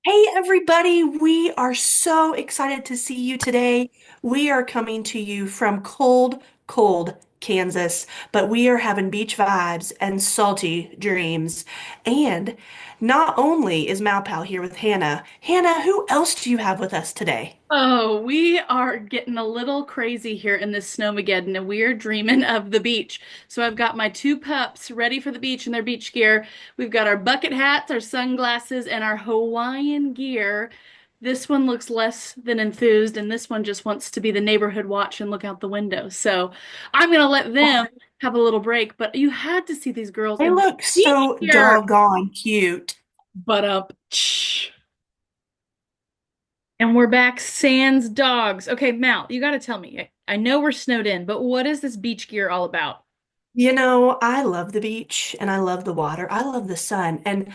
Hey, everybody, we are so excited to see you today. We are coming to you from cold Kansas, but we are having beach vibes and salty dreams. And not only is Malpal here with Hannah, Hannah, who else do you have with us today? Oh, we are getting a little crazy here in this snowmageddon, and we are dreaming of the beach. So I've got my two pups ready for the beach in their beach gear. We've got our bucket hats, our sunglasses, and our Hawaiian gear. This one looks less than enthused, and this one just wants to be the neighborhood watch and look out the window. So I'm gonna let them have a little break, but you had to see these girls They in their look beach so gear. doggone cute. But up. And we're back sans dogs. Okay, Mal, you got to tell me. I know we're snowed in, but what is this beach gear all about? I love the beach and I love the water. I love the sun. And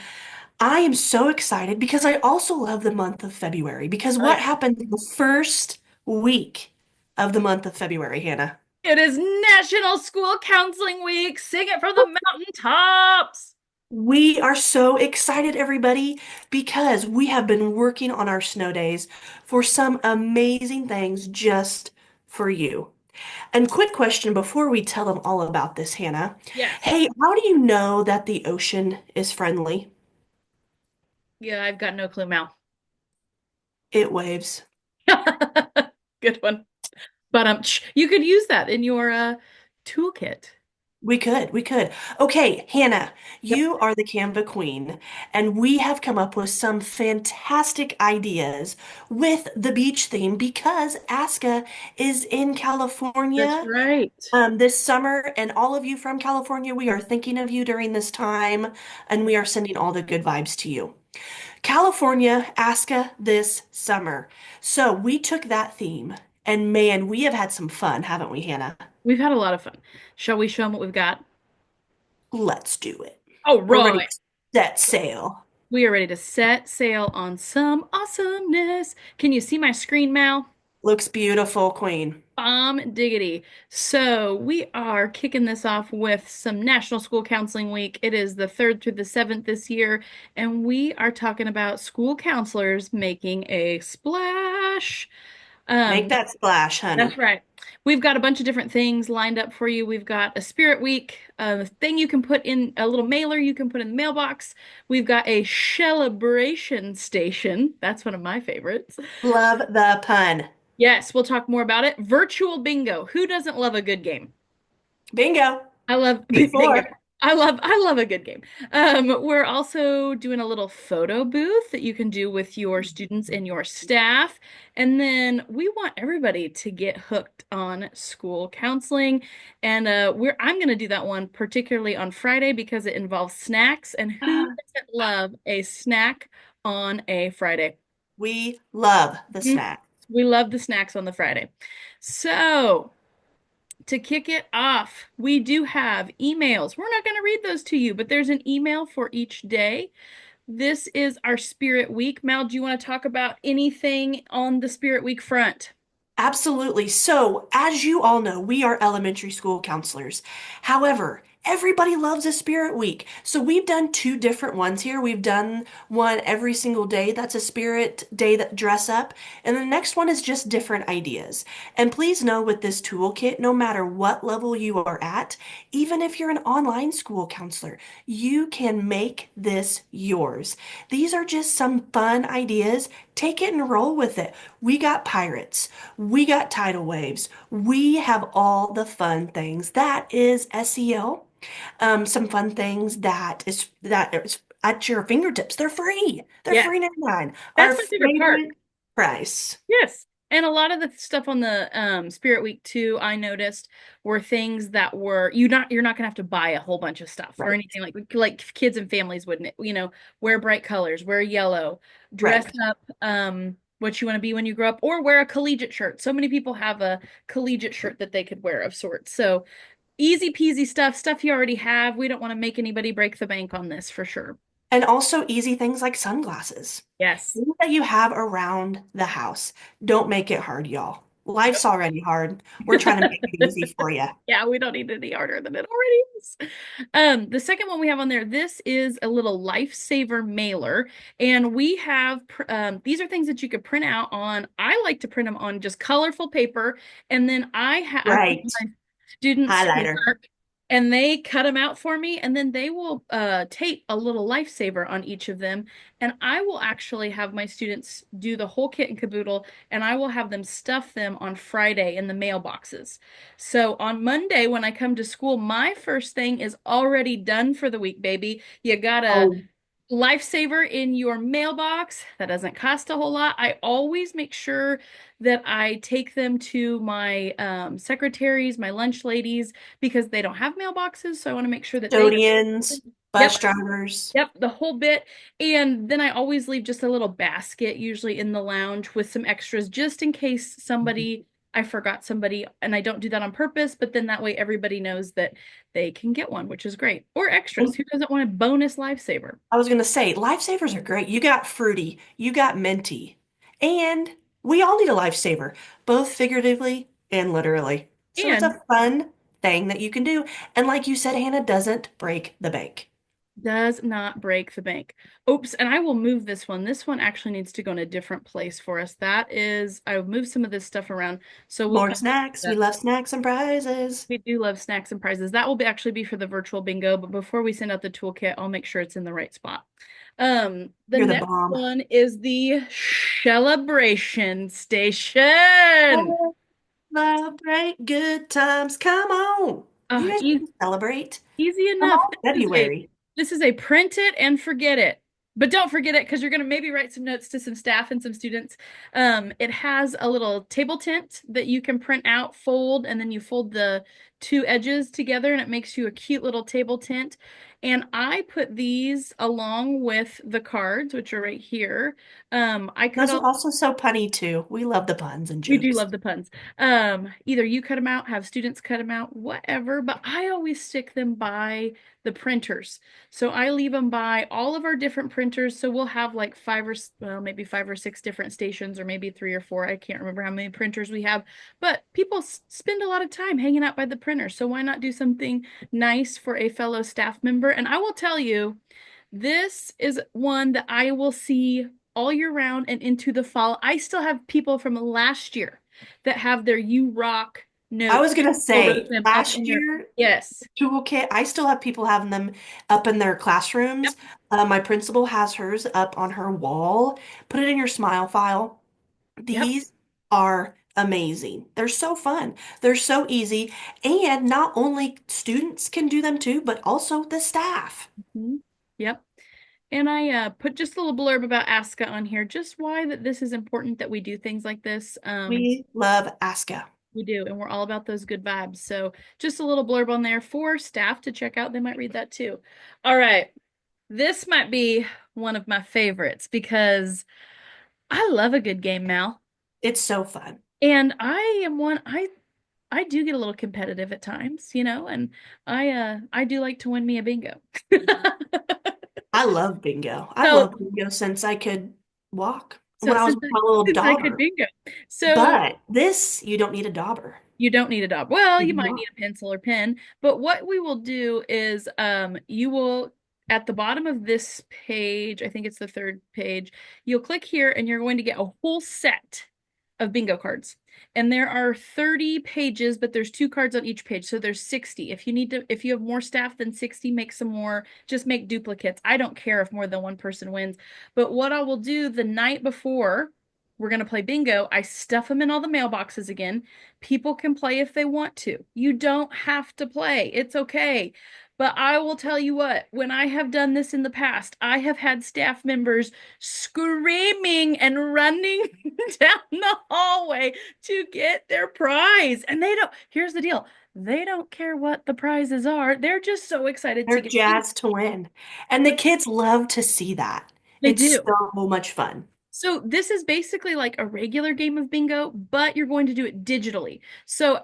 I am so excited because I also love the month of February. Because Oh, what yeah. happened the first week of the month of February, Hannah? It is National School Counseling Week. Sing it from the mountaintops. We are so excited, everybody, because we have been working on our snow days for some amazing things just for you. And quick question before we tell them all about this, Hannah. Yes. Hey, how do you know that the ocean is friendly? Yeah, I've got no clue, Mal. It waves. Good one. But you could use that in your toolkit. We could. Okay, Hannah, Yep. you are the Canva queen, and we have come up with some fantastic ideas with the beach theme because Aska is in That's California right. this summer, and all of you from California, we are thinking of you during this time, and we are sending all the good vibes to you. California, Aska this summer. So we took that theme, and man, we have had some fun, haven't we, Hannah? We've had a lot of fun. Shall we show them what we've got? Let's do it. Oh, We're ready right. to set sail. We are ready to set sail on some awesomeness. Can you see my screen, Mal? Looks beautiful, Queen. Bomb diggity. So, we are kicking this off with some National School Counseling Week. It is the 3rd through the 7th this year, and we are talking about school counselors making a splash. Make Um, that splash, that's honey. right. We've got a bunch of different things lined up for you. We've got a Spirit Week, a thing you can put in a little mailer you can put in the mailbox. We've got a celebration station. That's one of my favorites. Love the pun. Yes, we'll talk more about it. Virtual bingo. Who doesn't love a good game? Bingo. I love bingo. Before. I love a good game. We're also doing a little photo booth that you can do with your students and your staff. And then we want everybody to get hooked on school counseling. And I'm gonna do that one particularly on Friday because it involves snacks. And who doesn't love a snack on a Friday? We love the Mhm. snack. We love the snacks on the Friday. So to kick it off, we do have emails. We're not going to read those to you, but there's an email for each day. This is our Spirit Week. Mal, do you want to talk about anything on the Spirit Week front? Absolutely. So, as you all know, we are elementary school counselors. However, everybody loves a spirit week. So, we've done two different ones here. We've done one every single day. That's a spirit day that dress up. And the next one is just different ideas. And please know with this toolkit, no matter what level you are at, even if you're an online school counselor, you can make this yours. These are just some fun ideas. Take it and roll with it. We got pirates. We got tidal waves. We have all the fun things. That is SEO. Some fun things that is at your fingertips. They're free. They're Yes, free 99. Our that's my favorite part. favorite price. Yes. And a lot of the stuff on the Spirit Week too, I noticed were things that were you're not gonna have to buy a whole bunch of stuff or Right. anything like kids and families wouldn't, wear bright colors, wear yellow, dress Right. up what you want to be when you grow up, or wear a collegiate shirt. So many people have a collegiate shirt that they could wear of sorts. So easy peasy stuff you already have. We don't want to make anybody break the bank on this for sure. And also easy things like sunglasses. Yes. Things that you have around the house. Don't make it hard, y'all. Life's already hard. We're trying to make it easy for you. Yeah, we don't need it any harder than it already is. The second one we have on there, this is a little lifesaver mailer, and we have these are things that you could print out on. I like to print them on just colorful paper, and then I put Right. my students to Highlighter. work, and they cut them out for me, and then they will tape a little lifesaver on each of them, and I will actually have my students do the whole kit and caboodle, and I will have them stuff them on Friday in the mailboxes. So on Monday, when I come to school, my first thing is already done for the week, baby. You got a Oh, lifesaver in your mailbox. That doesn't cost a whole lot. I always make sure that I take them to my secretaries, my lunch ladies, because they don't have mailboxes. So I want to make sure that they, custodians, yep, bus drivers. yep, the whole bit. And then I always leave just a little basket, usually in the lounge, with some extras just in case I forgot somebody, and I don't do that on purpose, but then that way everybody knows that they can get one, which is great. Or extras. And Who doesn't want a bonus lifesaver? I was going to say, lifesavers are great. You got fruity, you got minty, and we all need a lifesaver, both figuratively and literally. So it's And a fun thing that you can do. And like you said, Hannah, doesn't break the bank. does not break the bank. Oops, and I will move this one. This one actually needs to go in a different place for us. That is, I've moved some of this stuff around, so we'll More come back to snacks. We that. love snacks and prizes. We do love snacks and prizes. That will actually be for the virtual bingo, but before we send out the toolkit, I'll make sure it's in the right spot. The You're the next bomb. one is the celebration station. Celebrate good times. Come on. You Uh, guys e can celebrate. Easy Come enough. on, February. This is a print it and forget it. But don't forget it because you're going to maybe write some notes to some staff and some students. It has a little table tent that you can print out, fold, and then you fold the two edges together and it makes you a cute little table tent. And I put these along with the cards, which are right here. I cut Those all are also so punny too. We love the puns and We do jokes. love the puns. Either you cut them out, have students cut them out, whatever, but I always stick them by the printers. So I leave them by all of our different printers. So we'll have like well, maybe 5 or 6 different stations, or maybe 3 or 4. I can't remember how many printers we have, but people spend a lot of time hanging out by the printer. So why not do something nice for a fellow staff member? And I will tell you, this is one that I will see all year round and into the fall. I still have people from last year that have their You Rock I was notes. gonna Still wrote say, them up in last their, year, yes. Toolkit, I still have people having them up in their Yep. classrooms. My principal has hers up on her wall. Put it in your smile file. Yep. These are amazing. They're so fun. They're so easy. And not only students can do them too, but also the staff. Mhm. Yep. And I put just a little blurb about ASCA on here, just why that this is important that we do things like this. We love Aska. We do, and we're all about those good vibes. So just a little blurb on there for staff to check out. They might read that too. All right. This might be one of my favorites because I love a good game, Mal. It's so fun. And I am one I do get a little competitive at times, and I do like to win me a bingo. I love bingo. I So love bingo since I could walk so when I was since with my little I could daughter. bingo. So But this, you don't need a dauber. you don't need a dog. Well, You you do might not. need a pencil or pen, but what we will do is you will at the bottom of this page, I think it's the third page, you'll click here and you're going to get a whole set of bingo cards. And there are 30 pages, but there's 2 cards on each page. So there's 60. If you have more staff than 60, make some more, just make duplicates. I don't care if more than one person wins. But what I will do the night before we're going to play bingo, I stuff them in all the mailboxes again. People can play if they want to. You don't have to play. It's okay. But I will tell you what, when I have done this in the past, I have had staff members screaming and running down the hallway to get their prize. And here's the deal, they don't care what the prizes are. They're just so excited to They're get these. jazzed to win. And the kids love to see that. They It's do. so much fun. So this is basically like a regular game of bingo, but you're going to do it digitally. So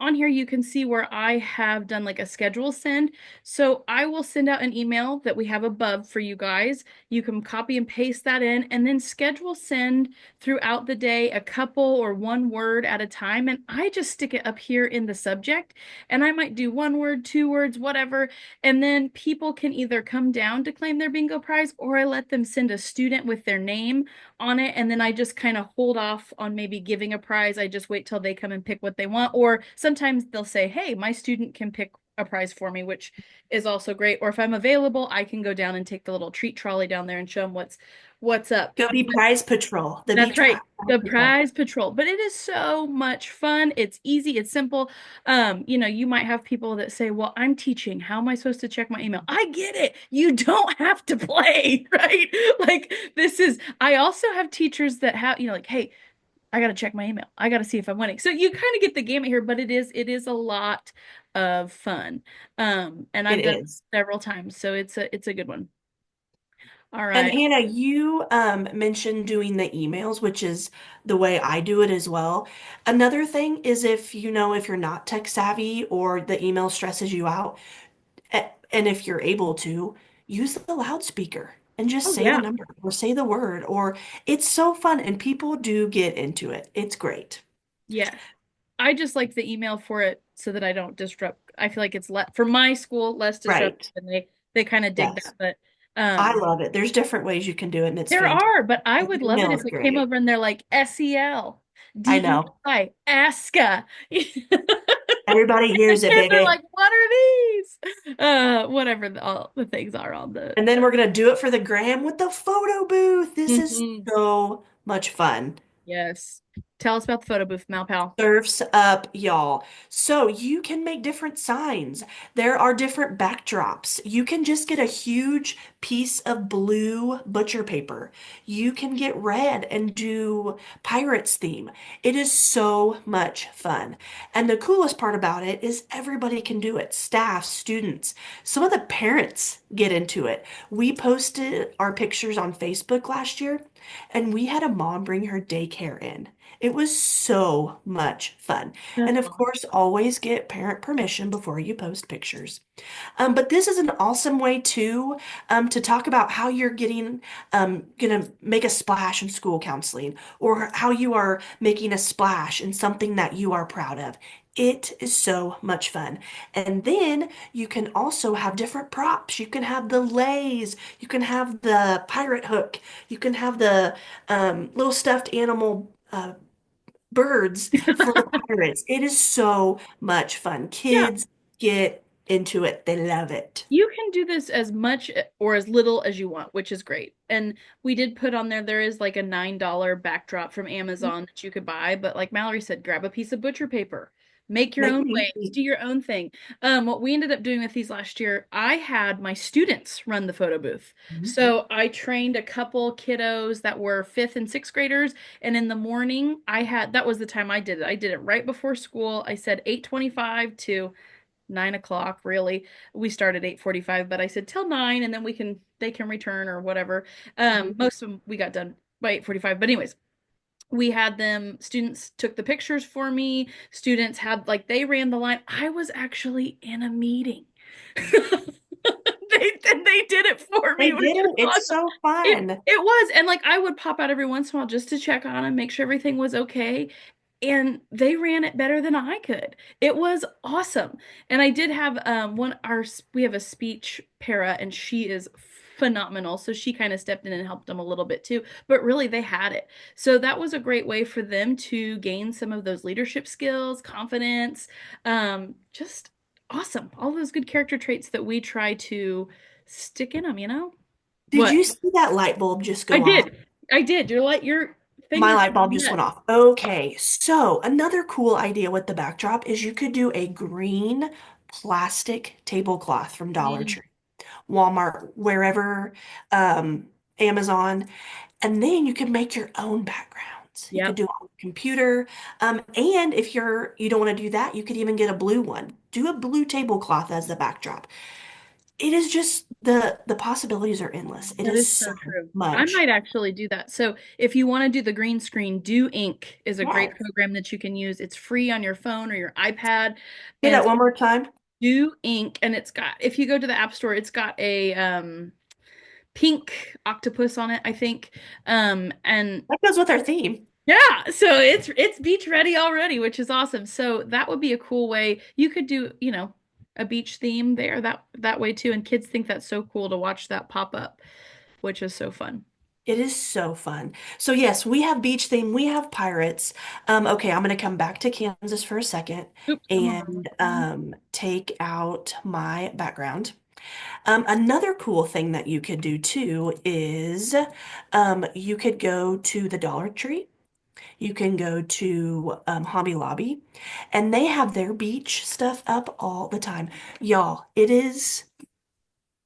on here you can see where I have done like a schedule send. So I will send out an email that we have above for you guys. You can copy and paste that in and then schedule send throughout the day, a couple or one word at a time. And I just stick it up here in the subject and I might do one word, two words, whatever. And then people can either come down to claim their bingo prize or I let them send a student with their name on it. And then I just kind of hold off on maybe giving a prize. I just wait till they come and pick what they want. Or sometimes they'll say, hey, my student can pick a prize for me, which is also great. Or if I'm available, I can go down and take the little treat trolley down there and show them what's up. Go be prize patrol, the That's beach right. prize The patrol. prize patrol. But it is so much fun. It's easy, it's simple. You might have people that say, well, I'm teaching. How am I supposed to check my email? I get it. You don't have to play, right? Like I also have teachers that have, like, hey, I gotta check my email. I gotta see if I'm winning. So you kind of get the gamut here, but it is a lot of fun. And It I've done it is. several times, so it's a good one. All And right. Hannah, you mentioned doing the emails, which is the way I do it as well. Another thing is if you're not tech savvy or the email stresses you out, and if you're able to, use the loudspeaker and just Oh say the yeah. number or say the word, or it's so fun and people do get into it. It's great. Yes. I just like the email for it so that I don't disrupt. I feel like it's for my school less disruptive, Right. and they kind of dig that. Yes. But I um, love it. There's different ways you can do it and it's there fantastic. are. But I The would love it email if is it came great. over and they're like SEL, I know. DEI, ASCA. Everybody The hears it, kids are baby. like, what are these? Whatever all the things are on the. And then we're going to do it for the gram with the photo booth. This is Mhm. so much fun. Yes. Tell us about the photo booth, Malpal. Surfs up, y'all. So you can make different signs. There are different backdrops. You can just get a huge piece of blue butcher paper. You can get red and do Pirates theme. It is so much fun. And the coolest part about it is everybody can do it. Staff, students, some of the parents get into it. We posted our pictures on Facebook last year, and we had a mom bring her daycare in. It was so much fun. That's And of awesome. course, always get parent permission before you post pictures. But this is an awesome way too to talk about how you're gonna make a splash in school counseling, or how you are making a splash in something that you are proud of. It is so much fun. And then you can also have different props. You can have the lays, you can have the pirate hook, you can have the little stuffed animal birds for the pirates. It is so much fun. Yeah. Kids get into it. They love it. You can do this as much or as little as you want, which is great. And we did put on there is like a $9 backdrop from Amazon that you could buy, but like Mallory said, grab a piece of butcher paper, make your Make own it waves, easy. do your own thing. What we ended up doing with these last year, I had my students run the photo booth. Mhm. So I trained a couple kiddos that were fifth and sixth graders, and in the morning that was the time I did it. I did it right before school. I said 8:25 to 9 o'clock, really. We started 8:45, but I said till 9 and then they can return or whatever. Mhm. Most of them we got done by 8:45. But anyways, we had them, students took the pictures for me. Students had like they ran the line. I was actually in a meeting. They did it for me, They which did is it. It's awesome. so It fun. it was, and like I would pop out every once in a while just to check on them, make sure everything was okay. And they ran it better than I could. It was awesome. And I did have we have a speech para and she is phenomenal. So she kind of stepped in and helped them a little bit too. But really they had it. So that was a great way for them to gain some of those leadership skills, confidence, just awesome. All those good character traits that we try to stick in them. Did What? you see that light bulb just I go off? did. I did. Your My finger light bulb just nuts. went off. Okay, so another cool idea with the backdrop is you could do a green plastic tablecloth from Dollar Mm, Tree, Walmart, wherever, Amazon. And then you can make your own backgrounds. You could yep. do it on the computer. And if you don't want to do that, you could even get a blue one. Do a blue tablecloth as the backdrop. it is just the possibilities are endless. It That is is so so true. I much. might actually do that. So if you want to do the green screen, Do Ink is a great Yes. program that you can use. It's free on your phone or your iPad, Say and that it's one more time. Do Ink, and it's got if you go to the App Store, it's got a pink octopus on it, I think. And That goes with our theme. yeah, so it's beach ready already, which is awesome. So that would be a cool way. You could do, a beach theme there that way too. And kids think that's so cool to watch that pop up, which is so fun. It is so fun. So yes, we have beach theme, we have pirates. Okay, I'm gonna come back to Kansas for a second Oops, I'm on the wrong and one. take out my background. Another cool thing that you could do too is you could go to the Dollar Tree. You can go to Hobby Lobby, and they have their beach stuff up all the time. Y'all,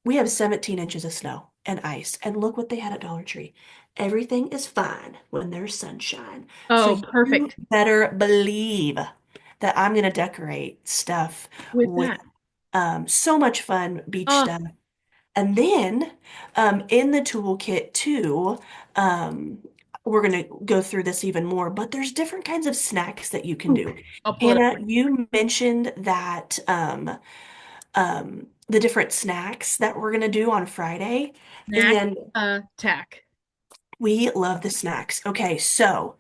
we have 17 inches of snow and ice, and look what they had at Dollar Tree. Everything is fine when there's sunshine. So Oh, you perfect. better believe that I'm going to decorate stuff With with that. so much fun beach Oh, stuff. And then in the toolkit too, um, we're going to go through this even more, but there's different kinds of snacks that you can ooh, do. I'll pull it up. Hannah, you mentioned that the different snacks that we're going to do on Friday, Snack and attack. we love the snacks. Okay, so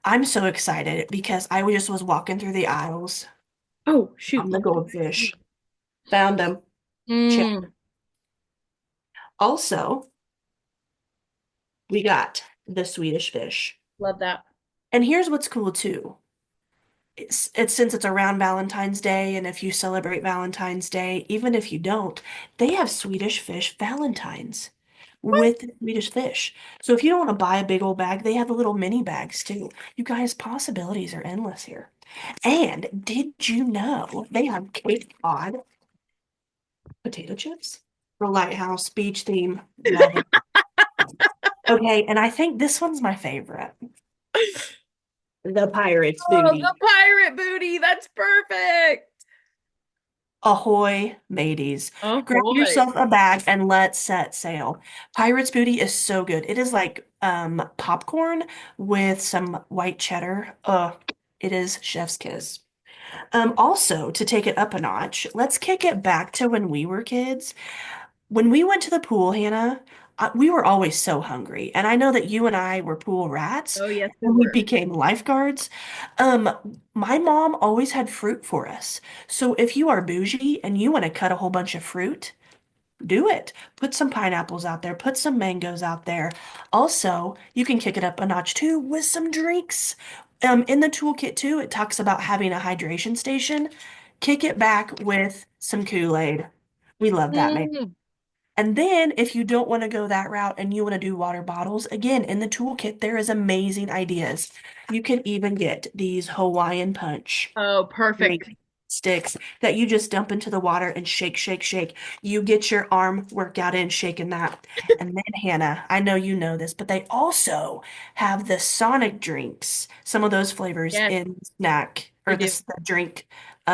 I'm so excited because I just was walking through the aisles Oh, shoot. on the Let me go back to you. goldfish, found them. Check. Mm, Also, we got the Swedish fish. love that. And here's what's cool too. It's since it's around Valentine's Day, and if you celebrate Valentine's Day, even if you don't, they have Swedish fish Valentines What? with Swedish fish. So if you don't want to buy a big old bag, they have the little mini bags too. You guys, possibilities are endless here. And did you know they have Cape Cod potato chips for Lighthouse Beach theme? Love it. Okay, and I think this one's my favorite. The Pirate's Oh, the Booty. pirate booty. That's perfect. Ahoy, mateys. Grab Ahoy. yourself a bag and let's set sail. Pirate's Booty is so good. It is like popcorn with some white cheddar. It is chef's kiss. Also, to take it up a notch, let's kick it back to when we were kids. When we went to the pool, Hannah, we were always so hungry. And I know that you and I were pool rats Oh, yes, we when we were. became lifeguards. Um, my mom always had fruit for us. So if you are bougie and you want to cut a whole bunch of fruit, do it. Put some pineapples out there, put some mangoes out there. Also, you can kick it up a notch too with some drinks. In the toolkit too, it talks about having a hydration station. Kick it back with some Kool-Aid. We love that, man. Mm. And then if you don't want to go that route and you want to do water bottles, again, in the toolkit, there is amazing ideas. You can even get these Hawaiian punch Oh, perfect. drink sticks that you just dump into the water and shake, shake, shake. You get your arm workout in shaking that. And then, Hannah, I know you know this, but they also have the Sonic drinks, some of those flavors Yes, in snack they or do. the drink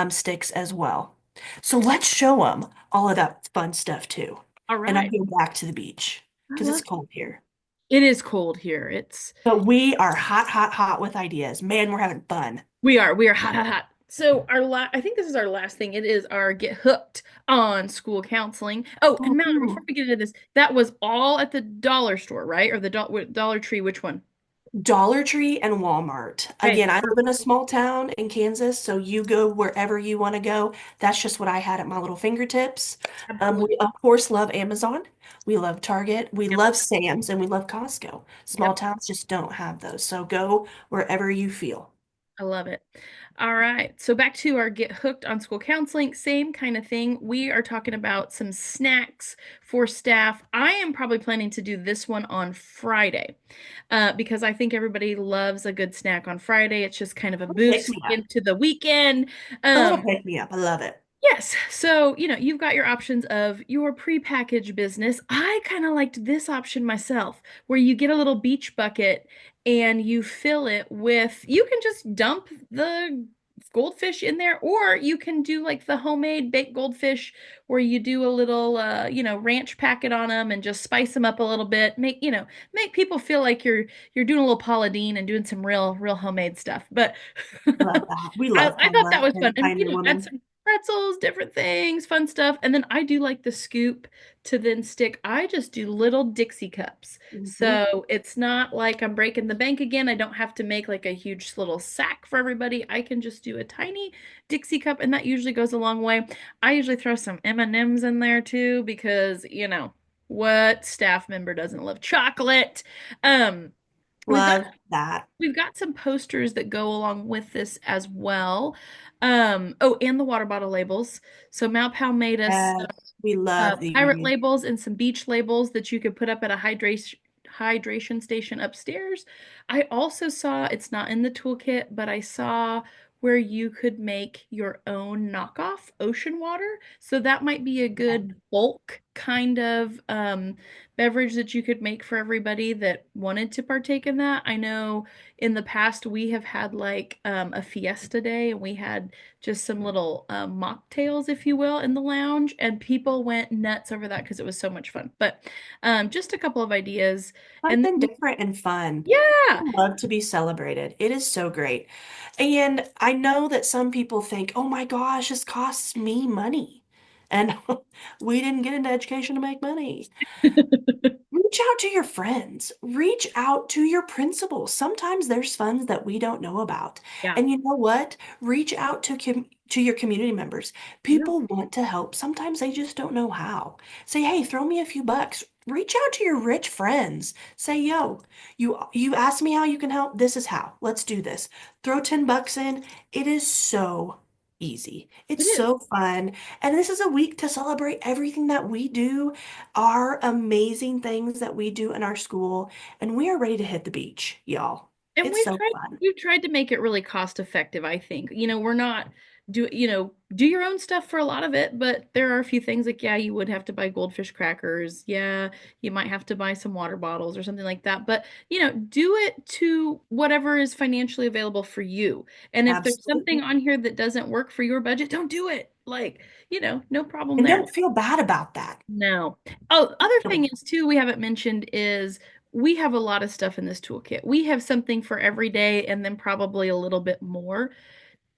sticks as well. So let's show them all of that fun stuff too. All And I right. go back to the beach I because it's love cold here. it. It is cold here. But we are hot, hot, hot with ideas. Man, we're having fun. We are hot, hot, hot. So I think this is our last thing. It is our get hooked on school counseling. Oh, and Mallory, before Ooh. we get into this, that was all at the dollar store, right? Or the Dollar Tree, which one? Dollar Tree and Walmart. Okay, Again, I live in perfect. a small town in Kansas, so you go wherever you want to go. That's just what I had at my little fingertips. Absolutely. We, of course, love Amazon. We love Target. We Yep. love Sam's and we love Costco. Small Yep. towns just don't have those. So go wherever you feel. I love it. All right. So back to our get hooked on school counseling, same kind of thing. We are talking about some snacks for staff. I am probably planning to do this one on Friday because I think everybody loves a good snack on Friday. It's just kind of a Pick boost me up. into the weekend. A little Um, pick me up. I love it. Yes. So, you've got your options of your prepackaged business. I kind of liked this option myself, where you get a little beach bucket and you fill it with, you can just dump the goldfish in there, or you can do like the homemade baked goldfish where you do a little ranch packet on them and just spice them up a little bit, make people feel like you're doing a little Paula Deen and doing some real homemade stuff. But I love that. We love I thought that Paula was fun. and And Pioneer add Woman. some pretzels, different things, fun stuff. And then I do like the scoop to then stick. I just do little Dixie cups. Hmm. So it's not like I'm breaking the bank again. I don't have to make like a huge little sack for everybody. I can just do a tiny Dixie cup, and that usually goes a long way. I usually throw some M&Ms in there too because, what staff member doesn't love chocolate? Um, we've got Love that. We've got some posters that go along with this as well. And the water bottle labels. So Malpow made us Yes, we love pirate these. labels and some beach labels that you could put up at a hydration station upstairs. I also saw, it's not in the toolkit, but I saw where you could make your own knockoff ocean water. So that might be a good bulk kind of beverage that you could make for everybody that wanted to partake in that. I know in the past we have had like a fiesta day, and we had just some little mocktails, if you will, in the lounge, and people went nuts over that because it was so much fun. But just a couple of ideas. And Something then, different and fun. yeah, I love to be celebrated. It is so great. And I know that some people think, oh my gosh, this costs me money. And we didn't get into education to make money. Reach out to your friends. Reach out to your principals. Sometimes there's funds that we don't know about. yeah, And you know what? Reach out to your community members. yeah, People want to help. Sometimes they just don't know how. Say, "Hey, throw me a few bucks." Reach out to your rich friends. Say, "Yo, you asked me how you can help. This is how. Let's do this." Throw 10 bucks in. It is so easy. it It's is. so fun. And this is a week to celebrate everything that we do, our amazing things that we do in our school, and we are ready to hit the beach, y'all. And It's so fun. we've tried to make it really cost effective, I think. We're not do your own stuff for a lot of it, but there are a few things like, yeah, you would have to buy goldfish crackers. Yeah, you might have to buy some water bottles or something like that. But, do it to whatever is financially available for you. And if there's something Absolutely. on here that doesn't work for your budget, don't do it. Like, no problem And there. don't feel bad about that. No. Oh, other thing is too, we haven't mentioned is we have a lot of stuff in this toolkit. We have something for every day and then probably a little bit more.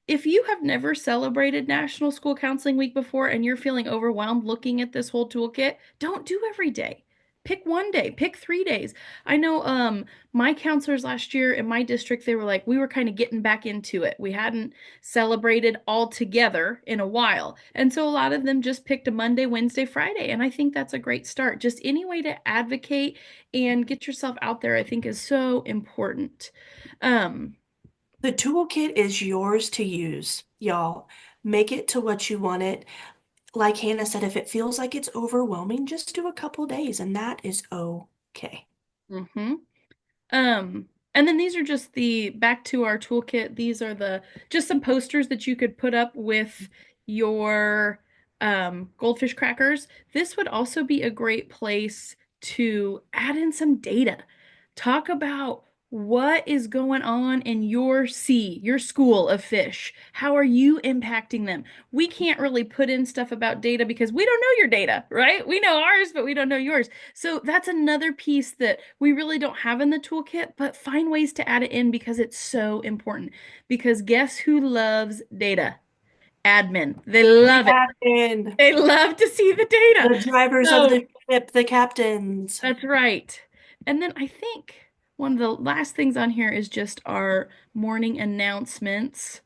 If you have never celebrated National School Counseling Week before and you're feeling overwhelmed looking at this whole toolkit, don't do every day. Pick one day, pick 3 days. I know my counselors last year in my district, they were like, we were kind of getting back into it. We hadn't celebrated all together in a while. And so a lot of them just picked a Monday, Wednesday, Friday. And I think that's a great start. Just any way to advocate and get yourself out there, I think is so important. Um, The toolkit is yours to use, y'all. Make it to what you want it. Like Hannah said, if it feels like it's overwhelming, just do a couple days, and that is okay. mhm. And then these are just the back to our toolkit. These are the just some posters that you could put up with your goldfish crackers. This would also be a great place to add in some data. Talk about what is going on in your sea, your school of fish. How are you impacting them? We can't really put in stuff about data because we don't know your data, right? We know ours, but we don't know yours. So that's another piece that we really don't have in the toolkit, but find ways to add it in because it's so important. Because guess who loves data? Admin. They The love it. admin, They love to see the data. the drivers of So the ship, the captains. that's right. And then I think one of the last things on here is just our morning announcements.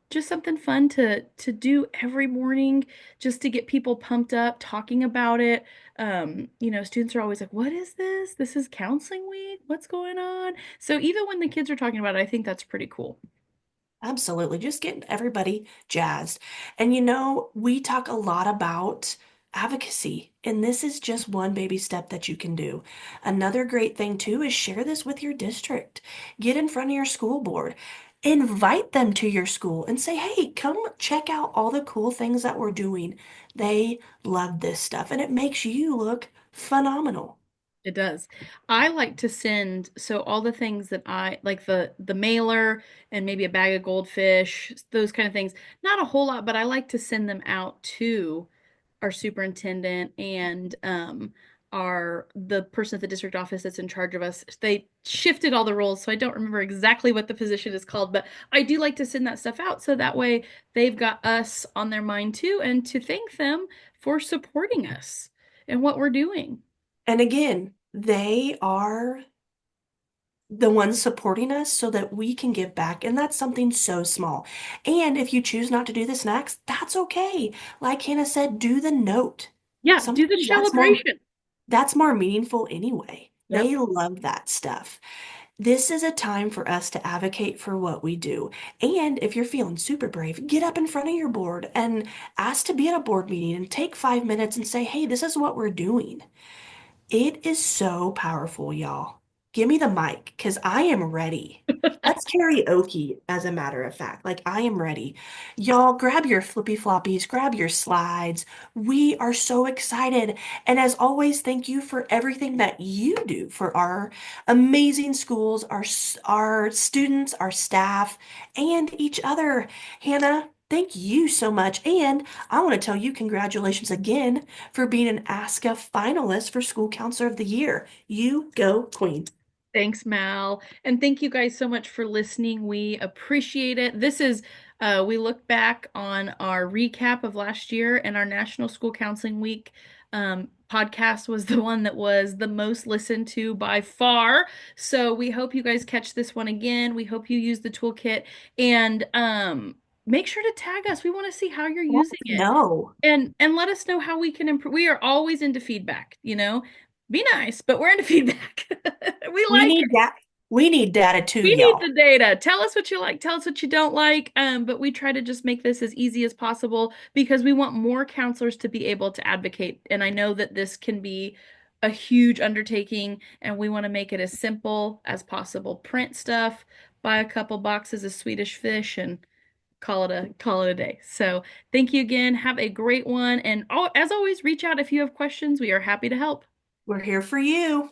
Just something fun to do every morning, just to get people pumped up, talking about it. Students are always like, "What is this? This is counseling week. What's going on?" So even when the kids are talking about it, I think that's pretty cool. Absolutely. Just getting everybody jazzed. And we talk a lot about advocacy, and this is just one baby step that you can do. Another great thing, too, is share this with your district. Get in front of your school board. Invite them to your school and say, hey, come check out all the cool things that we're doing. They love this stuff, and it makes you look phenomenal. It does. I like to send so all the things that I like the mailer and maybe a bag of goldfish, those kind of things. Not a whole lot, but I like to send them out to our superintendent and our the person at the district office that's in charge of us. They shifted all the roles, so I don't remember exactly what the position is called, but I do like to send that stuff out so that way they've got us on their mind too, and to thank them for supporting us and what we're doing. And again, they are the ones supporting us so that we can give back. And that's something so small. And if you choose not to do the snacks, that's okay. Like Hannah said, do the note. Yeah, do the Sometimes celebration. that's more meaningful anyway. Yep. They love that stuff. This is a time for us to advocate for what we do. And if you're feeling super brave, get up in front of your board and ask to be at a board meeting and take 5 minutes and say, hey, this is what we're doing. It is so powerful, y'all. Give me the mic, because I am ready. Let's karaoke, as a matter of fact. Like, I am ready. Y'all, grab your flippy floppies, grab your slides. We are so excited. And as always, thank you for everything that you do for our amazing schools, our students, our staff, and each other. Hannah, thank you so much. And I want to tell you congratulations again for being an ASCA finalist for School Counselor of the Year. You go, Queen. Thanks, Mal. And thank you guys so much for listening. We appreciate it. We look back on our recap of last year, and our National School Counseling Week podcast was the one that was the most listened to by far. So we hope you guys catch this one again. We hope you use the toolkit and make sure to tag us. We want to see how you're Let using us it. know. And let us know how we can improve. We are always into feedback, Be nice, but we're into feedback. We We like need it. that. We need data too, We need y'all. the data. Tell us what you like, tell us what you don't like. But we try to just make this as easy as possible because we want more counselors to be able to advocate. And I know that this can be a huge undertaking, and we want to make it as simple as possible. Print stuff, buy a couple boxes of Swedish fish, and call it a day. So thank you again. Have a great one. And as always, reach out if you have questions. We are happy to help. We're here for you.